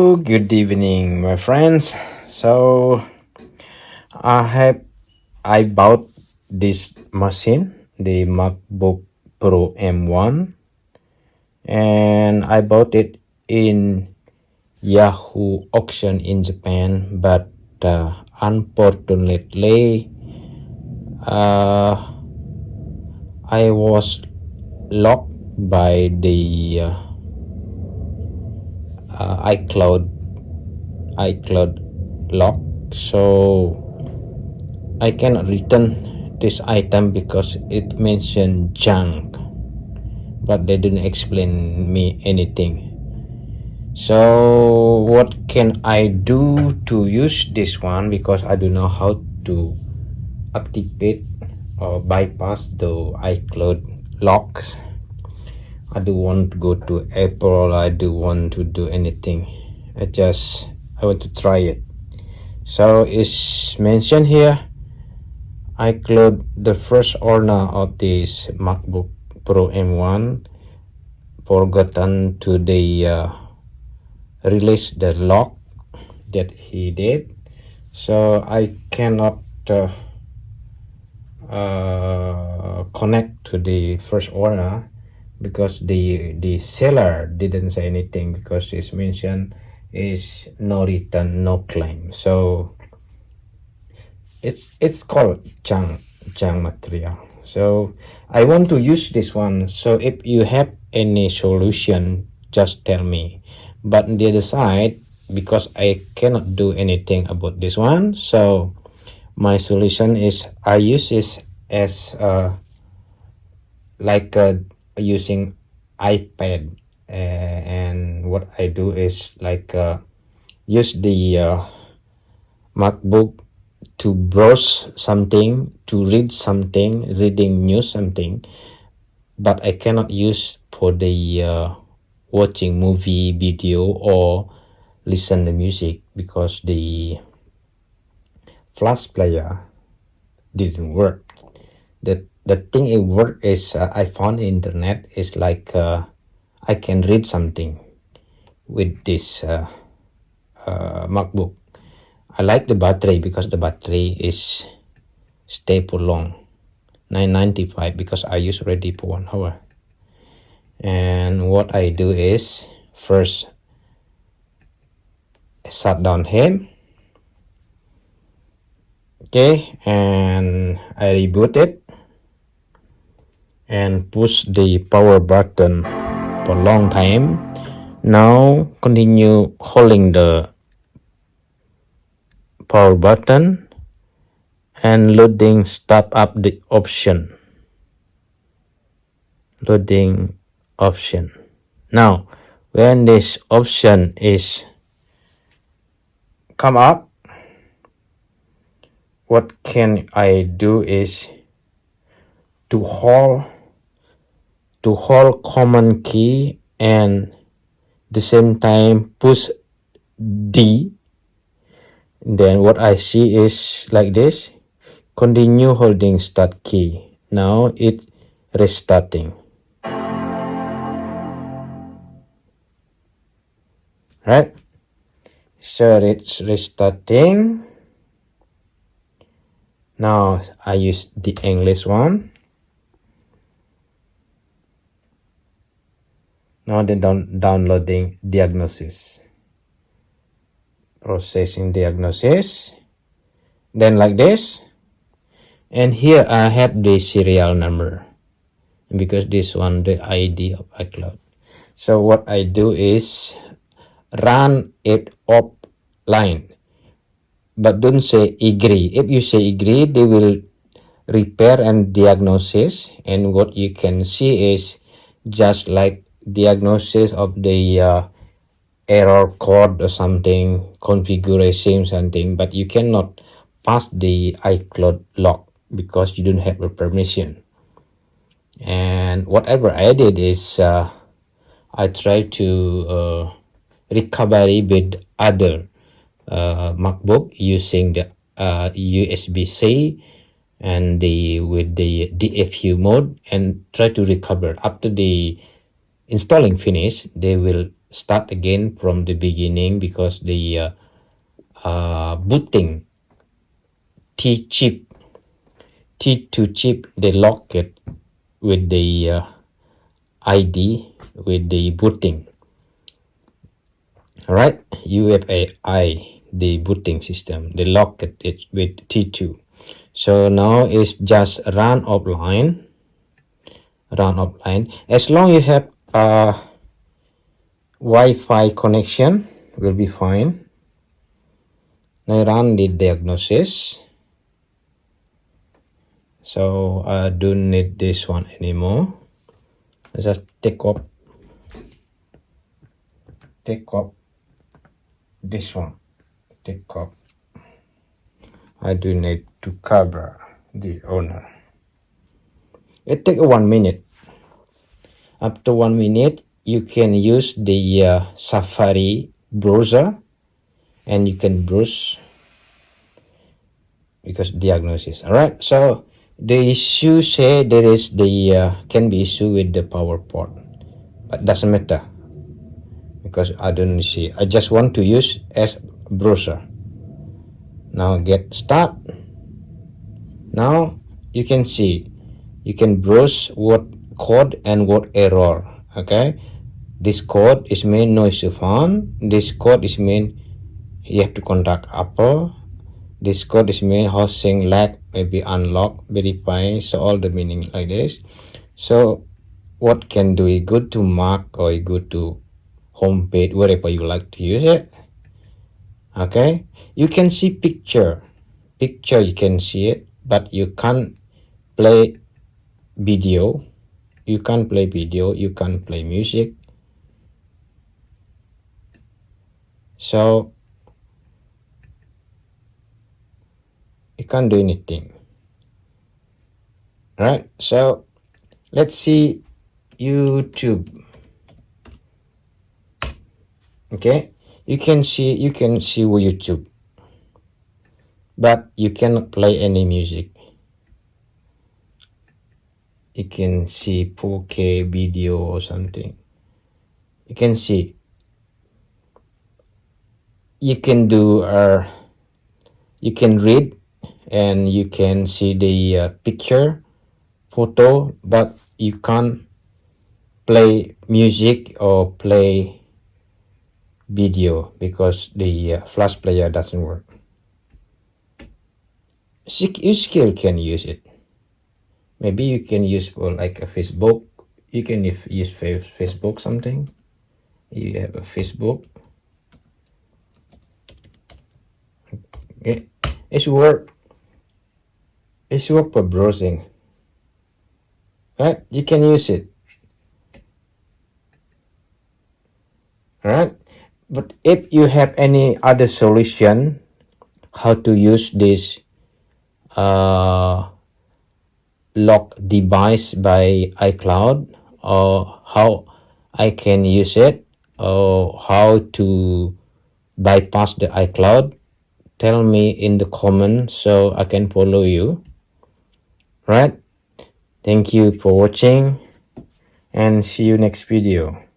Good evening, my friends. So I bought this machine, the MacBook Pro M1, and I bought it in Yahoo auction in Japan, but unfortunately, uh, I was locked by the iCloud lock, so I cannot return this item because it mentioned junk, but they didn't explain me anything. So what can I do to use this one, because I don't know how to activate or bypass the iCloud locks. I don't want to go to Apple, I don't want to do anything. I want to try it. So it's mentioned here, Icloud, the first owner of this MacBook Pro M1, forgotten to release the lock that he did. So I cannot connect to the first owner because the seller didn't say anything, because it's mentioned is no return, no claim. So it's called junk material. So I want to use this one. So if you have any solution, just tell me. But on the other side, because I cannot do anything about this one, so my solution is I use this as using iPad, and what I do is use the MacBook to browse something, to read something, reading news something, but I cannot use for the watching movie, video, or listen to music, because the flash player didn't work. The thing it worked is I found internet is I can read something with this MacBook. I like the battery because the battery is stay for long, 995, because I use already for 1 hour. And what I do is first shut down him, okay, and I reboot it and push the power button for a long time. Now continue holding the power button and loading start up the option. Loading option. Now when this option is come up, what can I do is to hold command key and the same time push D. Then what I see is like this: continue holding start key. Now it's restarting. Right? So it's restarting. Now I use the English one. Now then downloading diagnosis. Processing diagnosis. Then like this. And here I have the serial number, because this one the ID of iCloud. So what I do is run it offline, but don't say agree. If you say agree, they will repair and diagnosis, and what you can see is just like diagnosis of the error code or something, configuration something, but you cannot pass the iCloud lock because you don't have a permission. And whatever I did is I try to recovery with other MacBook using the USB-C and with the DFU mode, and try to recover. After the installing finish, they will start again from the beginning because the booting T2 chip, they lock it with the ID with the booting. All right, UFAI, the booting system, they lock it with T2. So now it's just run offline. As long you have a Wi-Fi connection, will be fine. Now run the diagnosis. So I don't need this one anymore. Let's just take off this one. Take off. I do need to cover the owner. It takes 1 minute. After 1 minute, you can use the Safari browser and you can browse because diagnosis. All right, so the issue say there is the can be issue with the power port, but doesn't matter because I don't see. I just want to use as browser. Now get start. Now you can see, you can browse what code and what error. Okay, this code is mean no issue found. This code is mean you have to contact Apple. This code is mean hosting lag, maybe unlock, verify. So all the meaning like this. So what can do it? Go to Mac or go to home page, wherever you like to use it. Okay, you can see picture you can see it, but you can't play video. You can't play video, you can't play music. So you can't do anything. All right, so let's see YouTube. Okay, you can see YouTube, but you cannot play any music. You can see 4K video or something. You can see. You can do you can read and you can see the picture, photo, but you can't play music or play video because the flash player doesn't work. You still can use it. Maybe you can use for like a Facebook. You can use Facebook something. You have a Facebook. Okay, it's work for browsing, right? You can use it. All right, but if you have any other solution how to use this lock device by iCloud, or how I can use it, or how to bypass the iCloud, tell me in the comments so I can follow you. Right, thank you for watching and see you next video.